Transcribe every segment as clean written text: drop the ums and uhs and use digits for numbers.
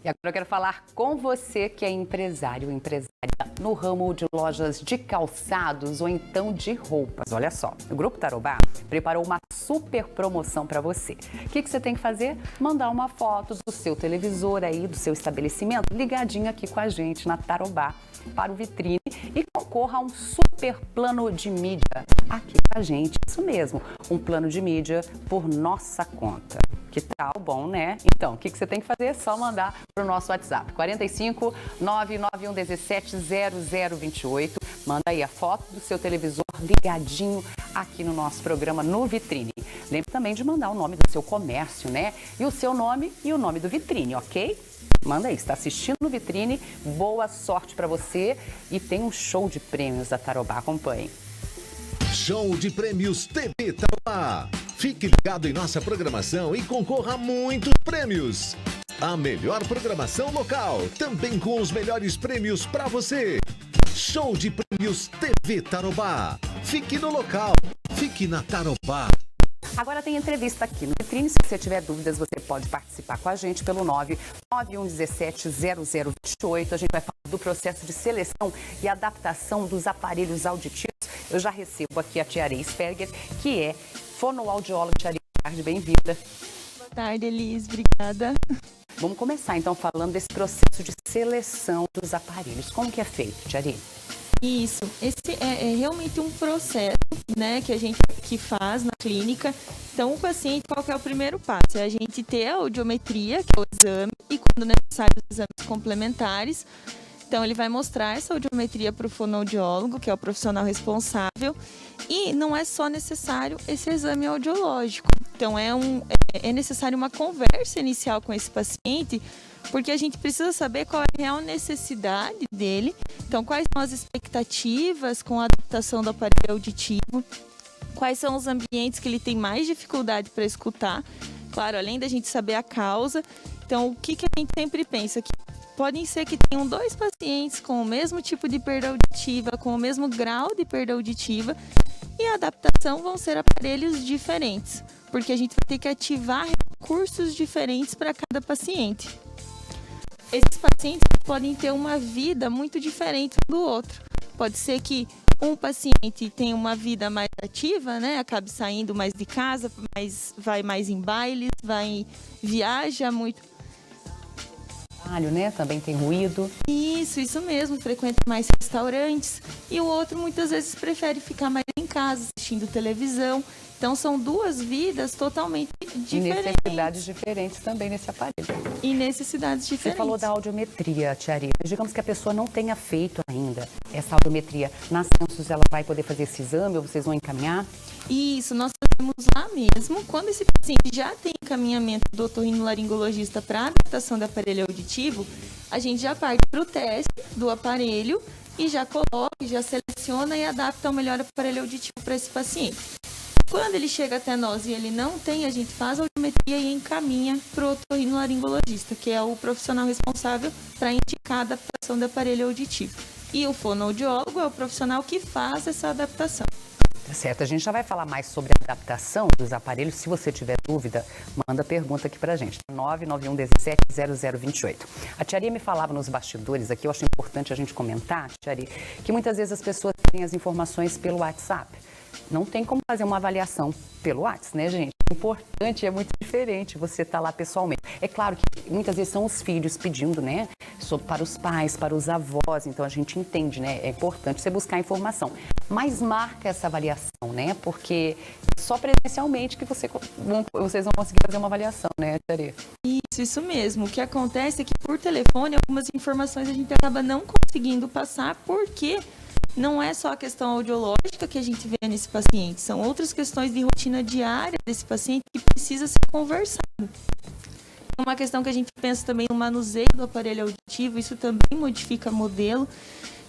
E agora eu quero falar com você que é empresário ou empresária no ramo de lojas de calçados ou então de roupas. Olha só, o Grupo Tarobá preparou uma super promoção para você. O que você tem que fazer? Mandar uma foto do seu televisor aí, do seu estabelecimento, ligadinho aqui com a gente na Tarobá para o Vitrine e concorra a um super plano de mídia aqui com a gente. Isso mesmo, um plano de mídia por nossa conta. Que tal? Bom, né? Então, o que você tem que fazer? É só mandar para o nosso WhatsApp, 45 991 17 0028. Manda aí a foto do seu televisor ligadinho aqui no nosso programa no Vitrine. Lembre também de mandar o nome do seu comércio, né? E o seu nome e o nome do Vitrine, ok? Manda aí, está assistindo no Vitrine, boa sorte para você e tem um show de prêmios da Tarobá, acompanhe. Show de prêmios TV Tarobá. Fique ligado em nossa programação e concorra a muitos prêmios. A melhor programação local, também com os melhores prêmios para você. Show de prêmios TV Tarobá. Fique no local, fique na Tarobá. Agora tem entrevista aqui no Vitrine. Se você tiver dúvidas, você pode participar com a gente pelo 991 17 0028. A gente vai falar do processo de seleção e adaptação dos aparelhos auditivos. Eu já recebo aqui a Tia Sperger, que é fonoaudióloga. Tia, bem-vinda. Boa tarde, Elis. Obrigada. Vamos começar, então, falando desse processo de seleção dos aparelhos. Como que é feito, Tia? Isso. Esse é realmente um processo, né, que a gente faz na clínica. Então, o paciente, qual que é o primeiro passo? É a gente ter a audiometria, que é o exame, e quando necessário, os exames complementares. Então, ele vai mostrar essa audiometria para o fonoaudiólogo, que é o profissional responsável. E não é só necessário esse exame audiológico. Então, é necessário uma conversa inicial com esse paciente, porque a gente precisa saber qual é a real necessidade dele. Então, quais são as expectativas com a adaptação do aparelho auditivo, quais são os ambientes que ele tem mais dificuldade para escutar. Claro, além da gente saber a causa. Então, o que a gente sempre pensa? Que podem ser que tenham dois pacientes com o mesmo tipo de perda auditiva, com o mesmo grau de perda auditiva, e a adaptação vão ser aparelhos diferentes, porque a gente vai ter que ativar recursos diferentes para cada paciente. Esses pacientes podem ter uma vida muito diferente um do outro. Pode ser que um paciente tenha uma vida mais ativa, né? Acabe saindo mais de casa, vai mais em bailes, viaja muito. Né? Também tem ruído. Isso mesmo, frequenta mais restaurantes. E o outro muitas vezes prefere ficar mais em casa, assistindo televisão. Então são duas vidas totalmente diferentes. Necessidades diferentes também nesse aparelho. E necessidades diferentes. Você falou da audiometria, Tia. Digamos que a pessoa não tenha feito ainda essa audiometria. Na Census ela vai poder fazer esse exame ou vocês vão encaminhar? Isso, nós fazemos lá mesmo. Quando esse paciente já tem encaminhamento do otorrinolaringologista para adaptação do aparelho auditivo, a gente já parte para o teste do aparelho e já coloca, já seleciona e adapta o melhor aparelho auditivo para esse paciente. Quando ele chega até nós e ele não tem, a gente faz a audiometria e encaminha para o otorrinolaringologista, que é o profissional responsável para indicar a adaptação do aparelho auditivo. E o fonoaudiólogo é o profissional que faz essa adaptação. Tá certo, a gente já vai falar mais sobre a adaptação dos aparelhos. Se você tiver dúvida, manda pergunta aqui pra gente. 991 17 0028. A Tia me falava nos bastidores aqui, eu acho importante a gente comentar, Tia, que muitas vezes as pessoas têm as informações pelo WhatsApp. Não tem como fazer uma avaliação pelo WhatsApp, né, gente? O importante é muito diferente você estar lá pessoalmente. É claro que muitas vezes são os filhos pedindo, né? Para os pais, para os avós, então a gente entende, né? É importante você buscar informação. Mas marca essa avaliação, né? Porque só presencialmente que vocês vão conseguir fazer uma avaliação, né, Tia? Isso mesmo. O que acontece é que por telefone algumas informações a gente acaba não conseguindo passar porque não é só a questão audiológica que a gente vê nesse paciente, são outras questões de rotina diária desse paciente que precisa ser conversado. Uma questão que a gente pensa também no manuseio do aparelho auditivo, isso também modifica modelo.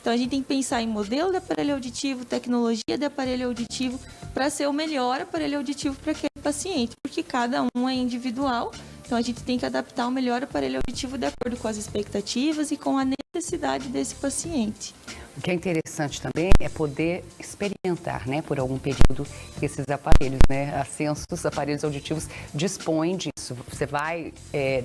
Então a gente tem que pensar em modelo de aparelho auditivo, tecnologia de aparelho auditivo, para ser o melhor aparelho auditivo para aquele paciente, porque cada um é individual. Então a gente tem que adaptar o melhor aparelho auditivo de acordo com as expectativas e com a necessidade desse paciente. O que é interessante também é poder experimentar, né, por algum período esses aparelhos, né? A Sensus, os aparelhos auditivos, dispõem disso. Você vai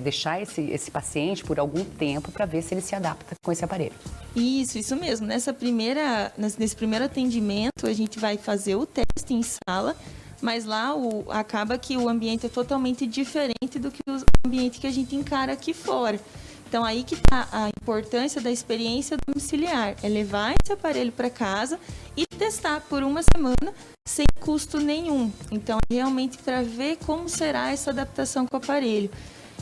deixar esse paciente por algum tempo para ver se ele se adapta com esse aparelho. Isso mesmo. Nesse primeiro atendimento, a gente vai fazer o teste em sala, mas lá acaba que o ambiente é totalmente diferente do que o ambiente que a gente encara aqui fora. Então, aí que está a importância da experiência domiciliar, é levar esse aparelho para casa e testar por uma semana sem custo nenhum. Então, é realmente para ver como será essa adaptação com o aparelho.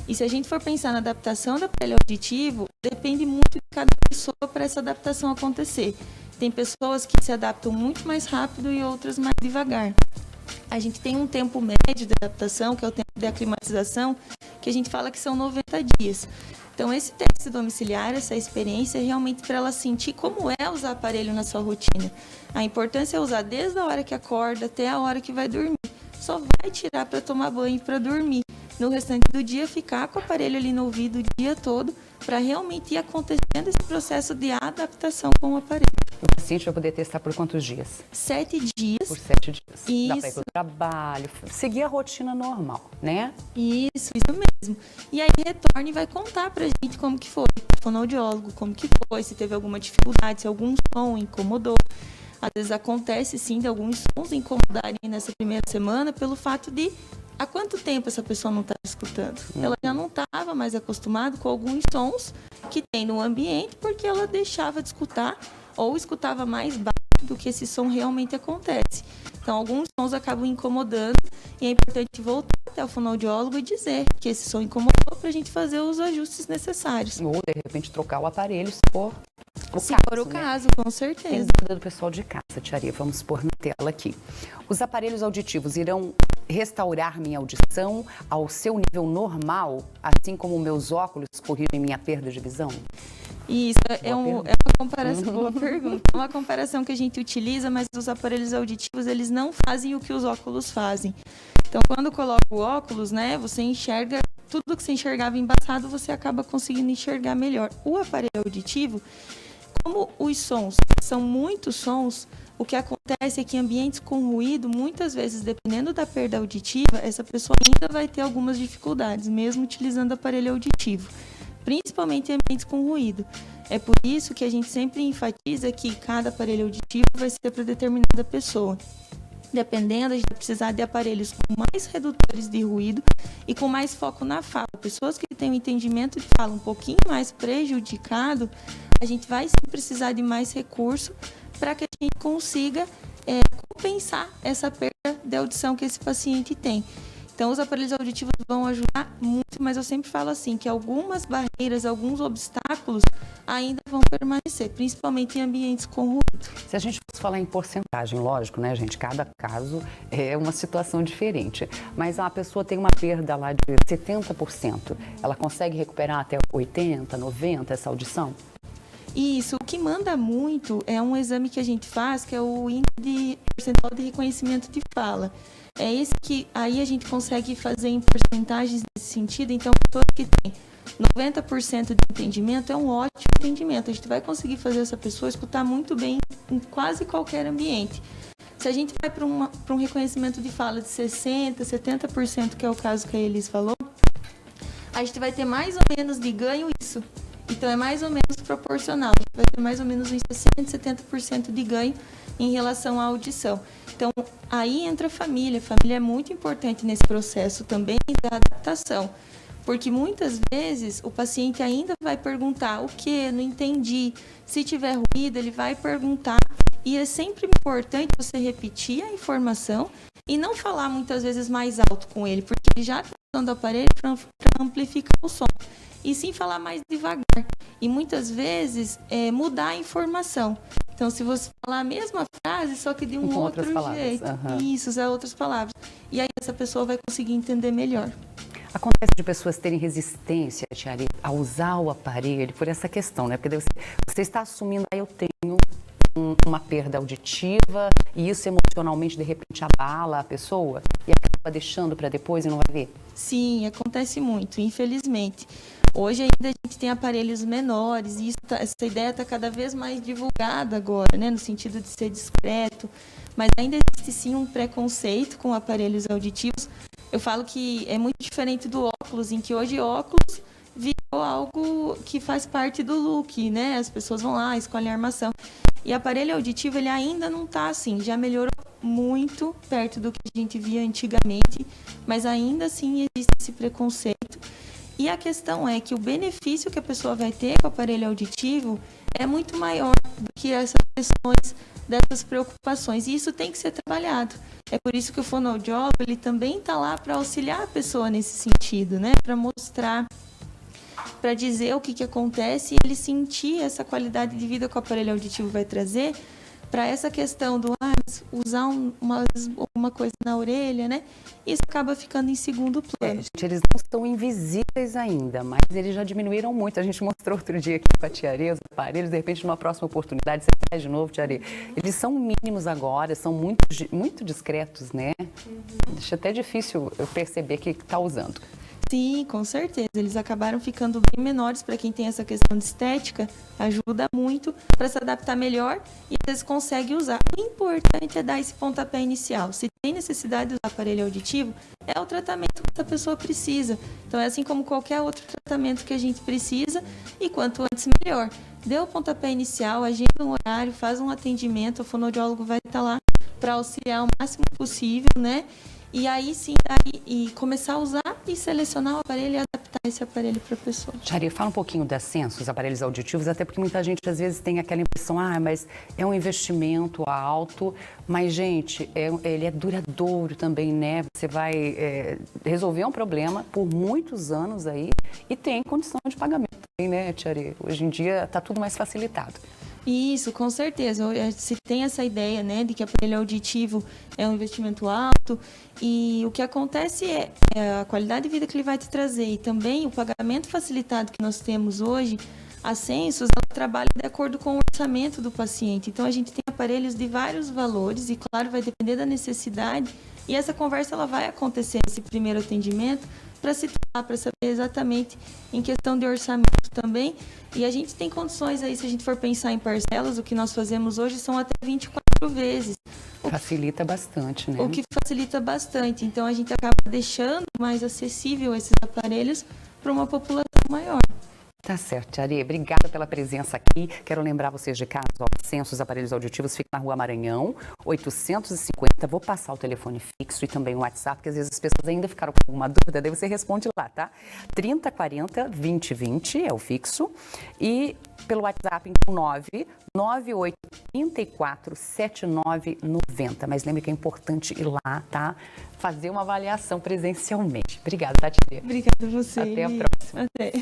E se a gente for pensar na adaptação do aparelho auditivo, depende muito de cada pessoa para essa adaptação acontecer. Tem pessoas que se adaptam muito mais rápido e outras mais devagar. A gente tem um tempo médio de adaptação, que é o tempo de aclimatização, que a gente fala que são 90 dias. Então, esse teste domiciliar, essa experiência, é realmente para ela sentir como é usar o aparelho na sua rotina. A importância é usar desde a hora que acorda até a hora que vai dormir. Só vai tirar para tomar banho e para dormir. No restante do dia, ficar com o aparelho ali no ouvido o dia todo, para realmente ir acontecendo esse processo de adaptação com o aparelho. O paciente vai poder testar por quantos dias? 7 dias. Por 7 dias. Isso. Dá para ir para o trabalho, seguir a rotina normal, né? Isso mesmo. E aí retorna e vai contar pra gente como que foi, o fonoaudiólogo, como que foi, se teve alguma dificuldade, se algum som incomodou. Às vezes acontece sim de alguns sons incomodarem nessa primeira semana pelo fato de há quanto tempo essa pessoa não está escutando. Ela já não estava mais acostumada com alguns sons que tem no ambiente porque ela deixava de escutar ou escutava mais baixo do que esse som realmente acontece. Então, alguns sons acabam incomodando e é importante voltar até o fonoaudiólogo e dizer que esse som incomodou para a gente fazer os ajustes necessários. Ou, de repente, trocar o aparelho, se for o caso, né? com certeza. Tem dúvida do pessoal de casa, Tia Aria. Vamos pôr na tela aqui. Os aparelhos auditivos irão restaurar minha audição ao seu nível normal, assim como meus óculos corrigem minha perda de visão? Isso, é uma comparação, boa pergunta. É uma comparação que a gente utiliza, mas os aparelhos auditivos, eles não fazem o que os óculos fazem. Então, quando coloca o óculos, né, você enxerga, tudo que você enxergava embaçado, você acaba conseguindo enxergar melhor. O aparelho auditivo, como os sons são muitos sons, o que acontece é que em ambientes com ruído, muitas vezes, dependendo da perda auditiva, essa pessoa ainda vai ter algumas dificuldades, mesmo utilizando aparelho auditivo, principalmente em ambientes com ruído. É por isso que a gente sempre enfatiza que cada aparelho auditivo vai ser para determinada pessoa. Dependendo, a gente vai precisar de aparelhos com mais redutores de ruído e com mais foco na fala. Pessoas que têm um entendimento de fala um pouquinho mais prejudicado, a gente vai sim precisar de mais recurso para que a gente consiga compensar essa perda de audição que esse paciente tem. Então, os aparelhos auditivos vão ajudar muito, mas eu sempre falo assim, que algumas barreiras, alguns obstáculos ainda vão permanecer, principalmente em ambientes com ruído. Se a gente fosse falar em porcentagem, lógico, né, gente? Cada caso é uma situação diferente. Mas a pessoa tem uma perda lá de 70%. Ela consegue recuperar até 80%, 90% essa audição? Isso, o que manda muito é um exame que a gente faz, que é o índice de percentual de reconhecimento de fala. É esse que aí a gente consegue fazer em porcentagens nesse sentido. Então, pessoa que tem 90% de entendimento é um ótimo entendimento. A gente vai conseguir fazer essa pessoa escutar muito bem em quase qualquer ambiente. Se a gente vai para um reconhecimento de fala de 60%, 70%, que é o caso que a Elis falou, a gente vai ter mais ou menos de ganho isso. Então, é mais ou menos proporcional. A gente vai ter mais ou menos uns 60%, 70% de ganho em relação à audição. Então, aí entra a família. A família é muito importante nesse processo também da adaptação. Porque muitas vezes o paciente ainda vai perguntar o que, não entendi. Se tiver ruído, ele vai perguntar. E é sempre importante você repetir a informação e não falar muitas vezes mais alto com ele, porque ele já está usando o aparelho para amplificar o som. E sim falar mais devagar. E muitas vezes mudar a informação. Então, se você falar a mesma frase, só que de um outro jeito. Isso, usar outras palavras. E aí essa pessoa vai conseguir entender melhor. Acontece de pessoas terem resistência, Tia Aria, a usar o aparelho por essa questão, né? Porque você está assumindo, eu tenho uma perda auditiva e isso emocionalmente, de repente, abala a pessoa e acaba deixando para depois e não vai ver? Sim, acontece muito, infelizmente. Hoje ainda a gente tem aparelhos menores e essa ideia está cada vez mais divulgada agora, né, no sentido de ser discreto, mas ainda existe sim um preconceito com aparelhos auditivos. Eu falo que é muito diferente do óculos, em que hoje óculos virou algo que faz parte do look, né? As pessoas vão lá, escolhem a armação. E aparelho auditivo, ele ainda não está assim, já melhorou muito perto do que a gente via antigamente, mas ainda assim existe esse preconceito. E a questão é que o benefício que a pessoa vai ter com o aparelho auditivo é muito maior do que essas questões dessas preocupações. E isso tem que ser trabalhado. É por isso que o fonoaudiólogo, ele também está lá para auxiliar a pessoa nesse sentido, né? Para mostrar, para dizer o que acontece e ele sentir essa qualidade de vida que o aparelho auditivo vai trazer, para essa questão do usar uma coisa na orelha, né? Isso acaba ficando em segundo plano. Gente, eles não estão invisíveis ainda, mas eles já diminuíram muito. A gente mostrou outro dia aqui com a Tia Arê, os aparelhos, de repente, numa próxima oportunidade, você traz de novo, Tia Arê. Eles são mínimos agora, são muito discretos, né? Deixa até difícil eu perceber que está usando. Sim, com certeza. Eles acabaram ficando bem menores para quem tem essa questão de estética, ajuda muito para se adaptar melhor e às vezes consegue usar. O importante é dar esse pontapé inicial. Se tem necessidade de usar aparelho auditivo, é o tratamento que essa pessoa precisa. Então é assim como qualquer outro tratamento que a gente precisa e quanto antes melhor. Deu o pontapé inicial, agenda um horário, faz um atendimento, o fonoaudiólogo vai estar lá para auxiliar o máximo possível, né? E aí sim, começar a usar e selecionar o aparelho e adaptar esse aparelho para a pessoa. Tia, fala um pouquinho da Sensus, aparelhos auditivos, até porque muita gente às vezes tem aquela impressão, mas é um investimento alto, mas gente, ele é duradouro também, né? Você vai resolver um problema por muitos anos aí e tem condição de pagamento também, né, Tia? Hoje em dia está tudo mais facilitado. Isso, com certeza. Se tem essa ideia, né, de que aparelho auditivo é um investimento alto e o que acontece é a qualidade de vida que ele vai te trazer e também o pagamento facilitado que nós temos hoje, a Sensus, ela trabalha de acordo com o orçamento do paciente. Então, a gente tem aparelhos de vários valores e, claro, vai depender da necessidade e essa conversa ela vai acontecer nesse primeiro atendimento para situar, para saber exatamente em questão de orçamento também. E a gente tem condições aí, se a gente for pensar em parcelas, o que nós fazemos hoje são até 24 vezes. Facilita bastante, né? O que facilita bastante. Então, a gente acaba deixando mais acessível esses aparelhos para uma população maior. Tá certo, Tia Arê. Obrigada pela presença aqui. Quero lembrar vocês de casa, Sensus Aparelhos Auditivos fica na Rua Maranhão, 850. Vou passar o telefone fixo e também o WhatsApp, porque às vezes as pessoas ainda ficaram com alguma dúvida, daí você responde lá, tá? 3040 2020 é o fixo. E pelo WhatsApp, então, 99834 7990. Mas lembre que é importante ir lá, tá? Fazer uma avaliação presencialmente. Obrigada, tá, Tia? Obrigada a você. Até a próxima. Até.